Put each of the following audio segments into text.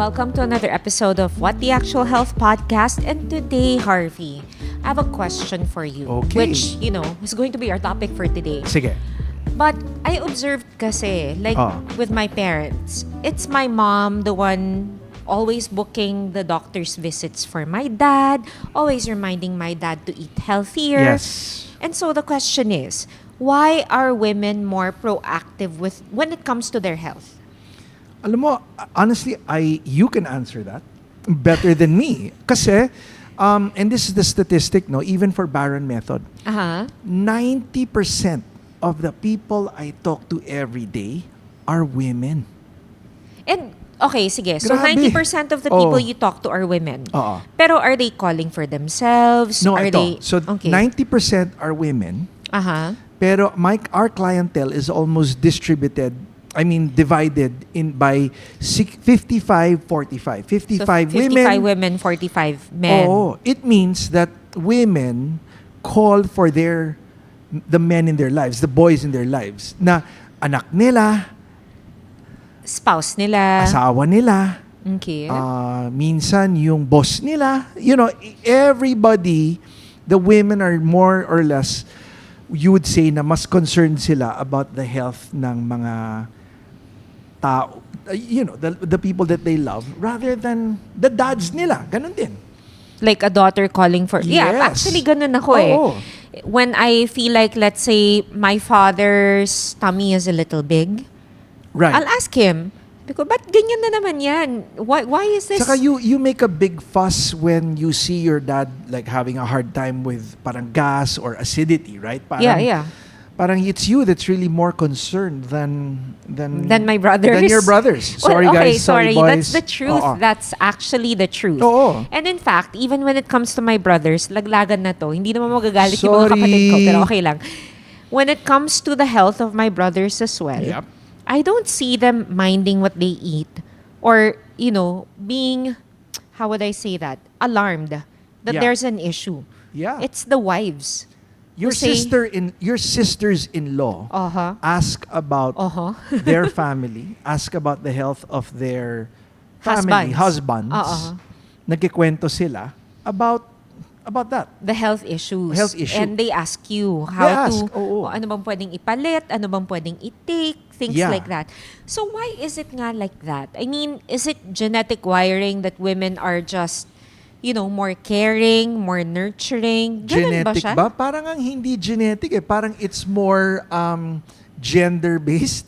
Welcome to another episode of What the Actual Health Podcast. And today, Harvey, I have a question for you. Okay. Which, is going to be our topic for today. Sige. But I observed kasi, with my parents, it's my mom, the one always booking the doctor's visits for my dad, always reminding my dad to eat healthier. Yes. And so the question is, why are women more proactive when it comes to their health? Alam mo, honestly, you can answer that better than me. Kasi, and this is the statistic, no, even for Barron method, 90% of the people I talk to every day are women. And, okay, sige. So, Grabe. 90% of the people you talk to are women. Oo. Pero are they calling for themselves? No, are ito. they... So, okay. 90% are women. Pero our clientele is almost divided by 55-45. 55 so 55 women, 45 men. Oh, it means that women call for the men in their lives, the boys in their lives, na anak nila, Spouse nila. asawa nila, Okay. minsan yung boss nila. Everybody, the women are more or less, you would say na mas concerned sila about the health ng mga tao, the people that they love rather than the dads nila. Ganun din. Like a daughter calling for... Yeah, Yes. actually ganun ako eh. Oo. When I feel like, let's say, my father's tummy is a little big, Right. I'll ask him, because, ba't ganyan na naman yan? Why is this... Saka you make a big fuss when you see your dad like having a hard time with parang gas or acidity, right? Parang, yeah. Parang it's you that's really more concerned than my brothers. Than your brothers. Well, Sorry okay, guys, sorry boys. That's the truth. Oo. That's actually the truth. Oo. And in fact, even when it comes to my brothers, laglagan na to. Hindi naman magagalit yung mga Sorry. kapatid ko, pero okay lang. When it comes to the health of my brothers as well, Yep. I don't see them minding what they eat or, being, how would I say that, alarmed that Yeah. there's an issue. Yeah. It's the wives. Your say- sisters-in-law ask about their family, ask about the health of their family, husbands. Nagkikwento sila about that. The health issues. Health issue. And they ask you They how ask, to, oo. ano bang pwedeng ipalit, ano bang pwedeng i-take, things Yeah. like that. So why is it nga like that? I mean, is it genetic wiring that women are just, more caring, more nurturing? Ganun ba Genetic siya? ba? Parang ang hindi genetic eh. Parang it's more gender-based.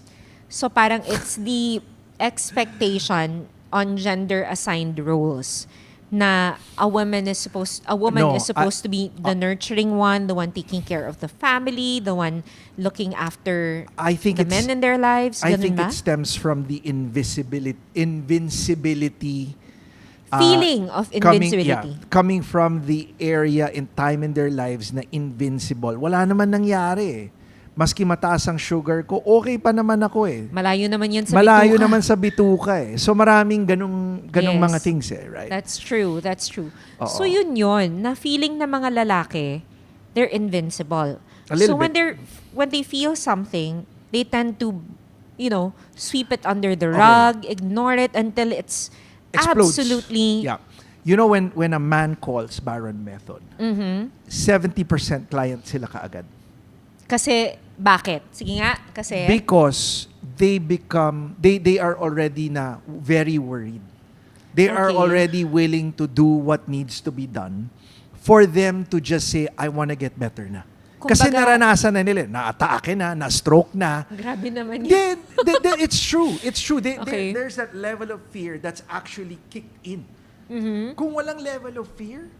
So parang it's the expectation on gender-assigned roles na a woman is supposed to be the nurturing one, the one taking care of the family, the one looking after I think the men in their lives. I Ganun think ba? it stems from the invincibility Feeling of invincibility. coming from the area in time in their lives na invincible. Wala naman nangyari eh. Maski mataas ang sugar ko, okay pa naman ako eh. Malayo naman yan sa Malayo bituka. naman sa bituka eh. So maraming ganung Yes. mga things eh, right? That's true. Oo. So yun, na feeling ng mga lalaki, they're invincible. A little So when they feel something, they tend to, sweep it under the rug, ignore it until it's Explodes. absolutely... Yeah. You know when a man calls Barron method, 70% client sila kaagad. Kasi, bakit? Sige nga, kasi... Because they are already na very worried. They are Okay. already willing to do what needs to be done for them to just say, I want to get better na. Kasi Kumbaga- naranasan na nila, na-atake na, na-stroke na. Grabe naman yun. It's true. It's true. Okay. There's that level of fear that's actually kicked in. Kung walang level of fear,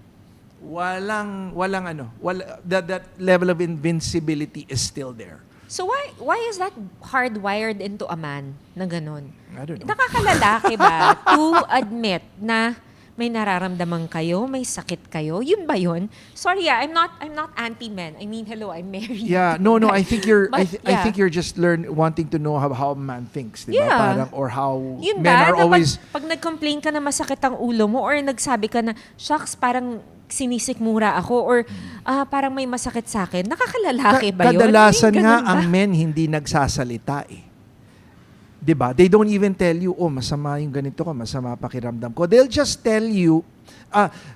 that level of invincibility is still there. So why is that hardwired into a man na ganun? I don't know. Nakakalalaki ba to admit na may nararamdaman kayo, may sakit kayo? Yun ba yun? Sorry, I'm not anti-men. I mean, hello, I'm married. Yeah, no. I think you're. But, I think you're just wanting to know how a man thinks, diba? Yeah. Parang, or how Yun men ba? are Na always. pag nag-complain ka na masakit ang ulo mo or nagsabi ka na, shucks, parang sinisikmura ako or parang may masakit sa akin. Nakakalalaki ba yun? Kadalasan Ganun nga ba? ang men hindi nagsasalita eh. 'Diba? They don't even tell you, oh, masama yung ganito ko, masama pakiramdam ko. They'll just tell you,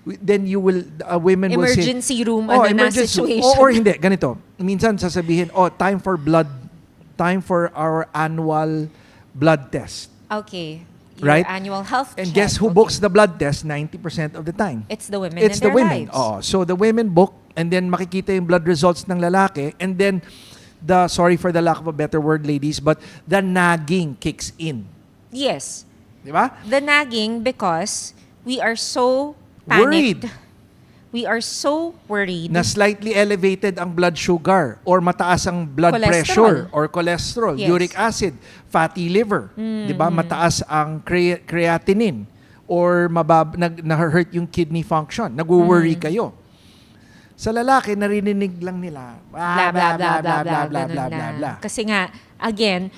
then you will, women will say, Emergency room, ano na situation. Or hindi, ganito. Minsan sasabihin, time for our annual blood test. Okay. Your Right? annual health And check. guess who books the blood test 90% of the time? It's the women It's in the their women. lives. Oo. So the women book, and then makikita yung blood results ng lalaki, and then sorry for the lack of a better word, ladies, but the nagging kicks in. Yes. Di ba? The nagging, because we are so panicked. Worried. We are so worried. Na slightly elevated ang blood sugar, or mataas ang blood Cholesterol. pressure, or cholesterol, Yes. uric acid, fatty liver, di ba? Mataas ang creatinine, or na-hurt yung kidney function. Nag-worry kayo. Sa lalaki, narinig lang nila, blah, blah, blah, blah, blah, blah, ganun blah, lang. blah. Kasi nga, again,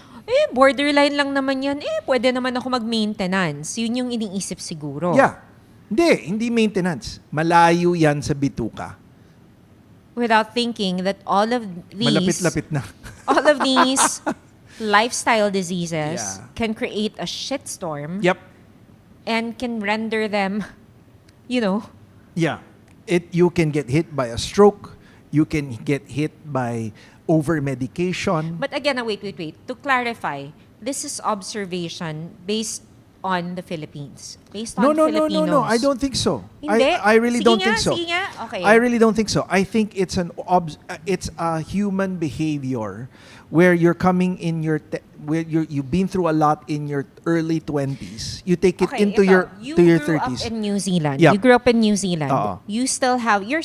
borderline lang naman yan. Pwede naman ako mag-maintenance. Yun yung iniisip siguro. Yeah. Hindi maintenance. Malayo yan sa bituka. Without thinking that all of these... Malapit-lapit na. all of these lifestyle diseases Yeah. can create a shitstorm Yep. and can render them, Yeah. You can get hit by a stroke. You can get hit by over-medication. But again, wait. To clarify, this is observation based on the Philippines. Based on Filipinos. No. I don't think so. Hindi? I really Sige don't nga, think so. sige nga. Okay. I really don't think so. I think it's it's a human behavior where you're coming in where you've been through a lot in your early 20s. You take it into your 30s. You grew up in New Zealand. Yep. You grew up in New Zealand. Oo. You're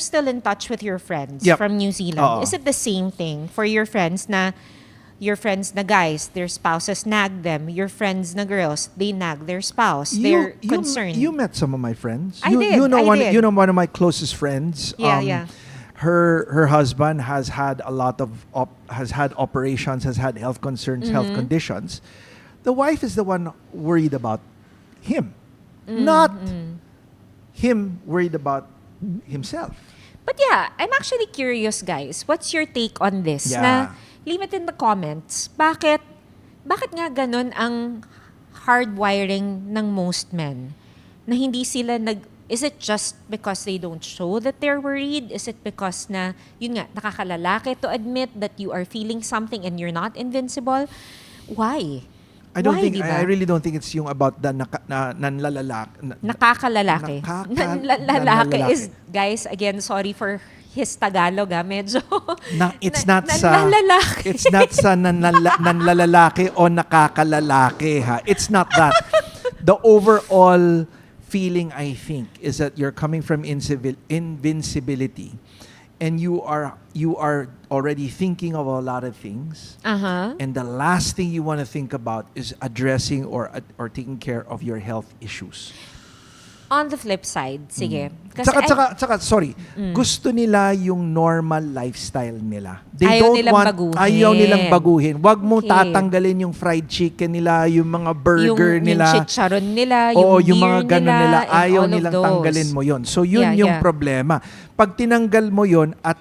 still in touch with your friends Yep. from New Zealand. Oo. Is it the same thing for your friends na guys, their spouses nag them. Your friends na girls, they nag their spouse. They're concerned. You met some of my friends. I You did. one of my closest friends. Yeah. Her husband has had a lot of has had operations, has had health concerns, health conditions. The wife is the one worried about him, not him worried about himself. But yeah, I'm actually curious, guys. What's your take on this? Yeah. Na leave it in the comments. Bakit nga ganun ang hardwiring ng most men? Na hindi sila is it just because they don't show that they're worried? Is it because na, yun nga, nakakalaki to admit that you are feeling something and you're not invincible? Why? I Diba? really don't think it's yung about the nanlalalaki. Nakakalaki. Nanlalaki nanlalaki. is, guys, again, sorry for his Tagalog, medyo. It's not sa nanlalalaki o nakakalalaki, ha. It's not that. The overall feeling, I think, is that you're coming from invincibility, and you are already thinking of a lot of things. And the last thing you want to think about is addressing or taking care of your health issues. On the flip side, sige. Tsaka, sorry. Gusto nila yung normal lifestyle nila. Ayaw nilang baguhin. Wag mong tatanggalin yung fried chicken nila, yung mga burger nila. Yung chicharon nila, yung yung mga beer ganun nila. Ayaw all of nilang those. tanggalin mo yon. So yun yung problema. Pag tinanggal mo yon at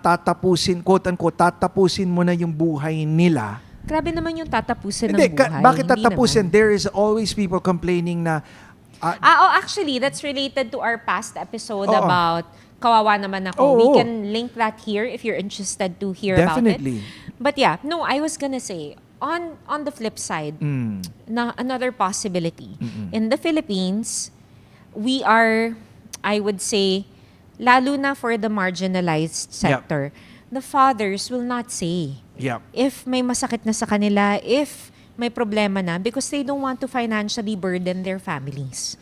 tatapusin, quote-unquote, tatapusin mo na yung buhay nila. Grabe naman yung tatapusin ng Hindi, buhay. bakit Hindi tatapusin? naman. There is always people complaining na Actually, that's related to our past episode Oo. about Kawawa naman ako. Oo. We can link that here if you're interested to hear Definitely. about it. But yeah, no, I was gonna say, on the flip side, na another possibility. In the Philippines, we are, I would say, lalo na for the marginalized sector, the fathers will not say if may masakit na sa kanila, if may problema na, because they don't want to financially burden their families.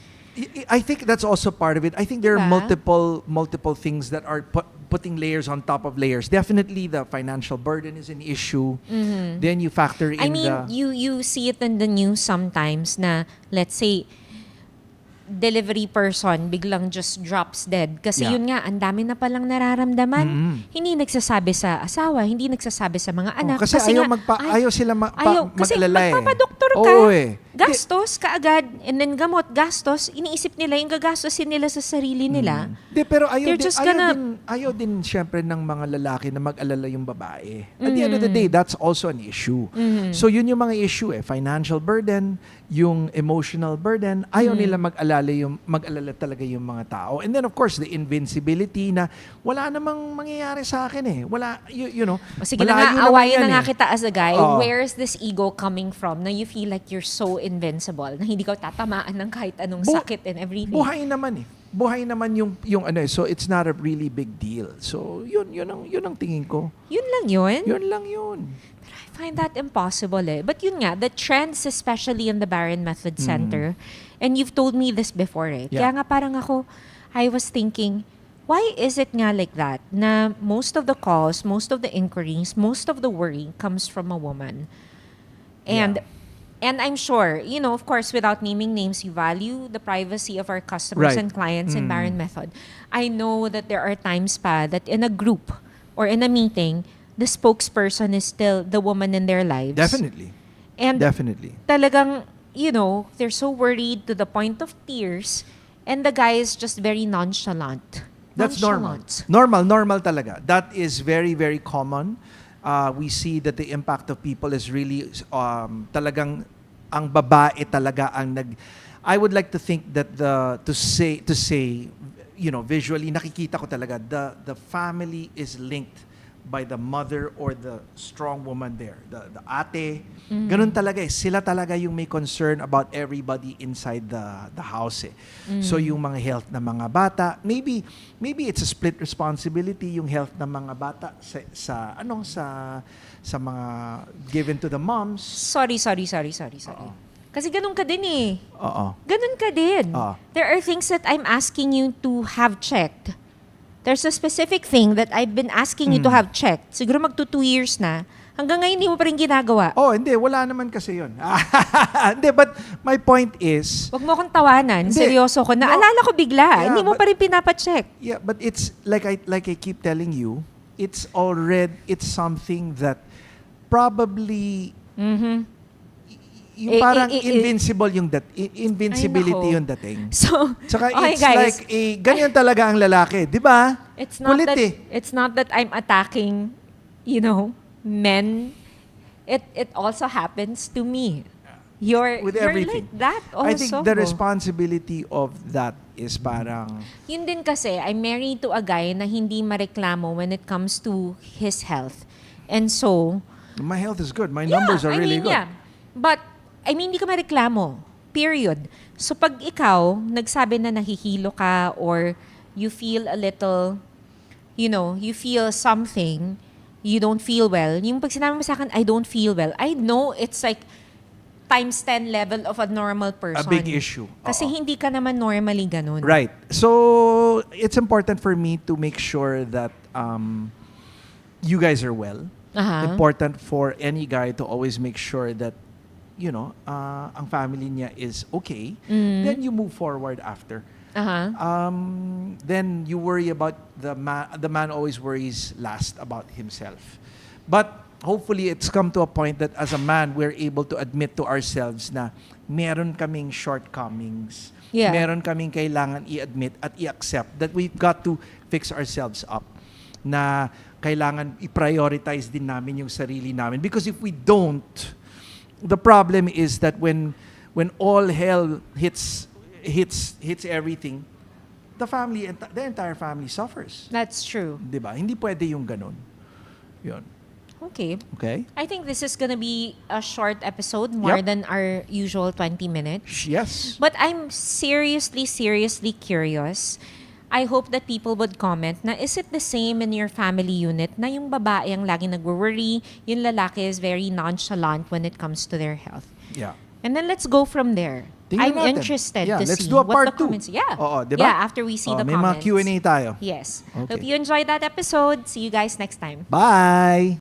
I think that's also part of it. I think there are Diba? multiple things that are putting layers on top of layers. Definitely the financial burden is an issue. Then you factor in you see it in the news sometimes na, let's say, delivery person biglang just drops dead. Kasi yun nga, ang dami na palang nararamdaman. Hindi nagsasabi sa asawa, hindi nagsasabi sa mga anak. Kasi ayaw nga, ayaw sila kasi mag-alala. magpapadoktor ka. Oo eh. gastos kaagad, and then gamot, gastos, iniisip nila yung gagastosin nila sa sarili nila. Pero They're just gonna- ayaw din syempre ng mga lalaki na mag-alala yung babae. At the end of the day, that's also an issue. So yun yung mga issue financial burden, yung emotional burden, ayaw nila mag-alala talaga yung mga tao. And then of course, the invincibility na wala namang mangyayari sa akin Wala, you know. O sige na malayo nga, naman awayan yan na nga kita as a guy. Oo. Where is this ego coming from na you feel like you're so invincible, na hindi ka tatamaan ng kahit anong sakit and everything? Buhay naman Buhay naman yung so it's not a really big deal. So yun ang tingin ko. Yun lang yun? Yun lang yun. I find that impossible But yun nga, the trends, especially in the Barron Method Center, and you've told me this before Yeah. Kaya nga parang ako, I was thinking, why is it nga like that na most of the calls, most of the inquiries, most of the worry comes from a woman? And I'm sure, of course, without naming names, you value the privacy of our customers Right. and clients in Barron Method. I know that there are times pa that in a group or in a meeting, the spokesperson is still the woman in their lives. Definitely. And Definitely. talagang, they're so worried to the point of tears, and the guy is just very nonchalant. That's normal. Nonchalant. Normal talaga. That is very, very common. We see that the impact of people is really talagang ang babae talaga ang I would like to think that to say visually nakikita ko talaga the family is linked by the mother or the strong woman there, the ate. Ganun talaga sila talaga yung may concern about everybody inside the house So yung mga health ng mga bata, maybe it's a split responsibility yung health ng mga bata sa mga given to the moms. Sorry. Kasi ganun ka din Ganun ka din. There are things that I'm asking you to have checked. There's a specific thing that I've been asking you to have checked. Siguro magto 2 years na. Hanggang ngayon, hindi mo pa rin ginagawa. Hindi. Wala naman kasi yun. Hindi, but my point is... Wag mo akong tawanan. Hindi. Seryoso ko. Naalala ko bigla. Yeah, Hindi mo pa rin pinapacheck. Yeah, but it's like I keep telling you, it's something that probably yung parang invincible invincibility yung dating. So, Tsaka okay, it's guys. like ganyan talaga ang lalaki, 'di ba? It's not Kulit that eh. it's not that I'm attacking, men. It also happens to me. You're everything. like that also. I think the responsibility of that is parang Yun din kasi, I'm married to a guy na hindi mareklamo when it comes to his health. And so, my health is good. My numbers are really good. Yeah. But, hindi ka mareklamo. Period. So, pag ikaw, nagsabi na nahihilo ka or you feel a little, you feel something, you don't feel well. Yung pag sinabi mo sa akin, I don't feel well, I know it's like times 10 level of a normal person. A big issue. Kasi hindi ka naman normally ganun. Right. So, it's important for me to make sure that you guys are well. Important for any guy to always make sure that ang family niya is okay. Then you move forward after. Then you worry about the man always worries last about himself. But hopefully it's come to a point that as a man we're able to admit to ourselves na meron kaming shortcomings. Yeah. Meron kaming kailangan i-admit at i-accept that we've got to fix ourselves up. Na kailangan i-prioritize din namin yung sarili namin, because if we don't, the problem is that when all hell hits everything, the entire family suffers. That's true. 'Di ba? Hindi pwede yung ganun. 'Yun. Okay. Okay? I think this is gonna be a short episode, more Yep. than our usual 20 minutes. Yes. But I'm seriously curious. I hope that people would comment na, is it the same in your family unit na yung babae ang laging nagwo-worry, yung lalaki is very nonchalant when it comes to their health? Yeah. And then let's go from there. Tingnan I'm natin. interested Yeah, to let's see do a what part the comments. 2. Yeah. Oo, diba? Yeah, after we see the may comments. mga Q&A tayo. Yes. Okay. Hope you enjoyed that episode. See you guys next time. Bye!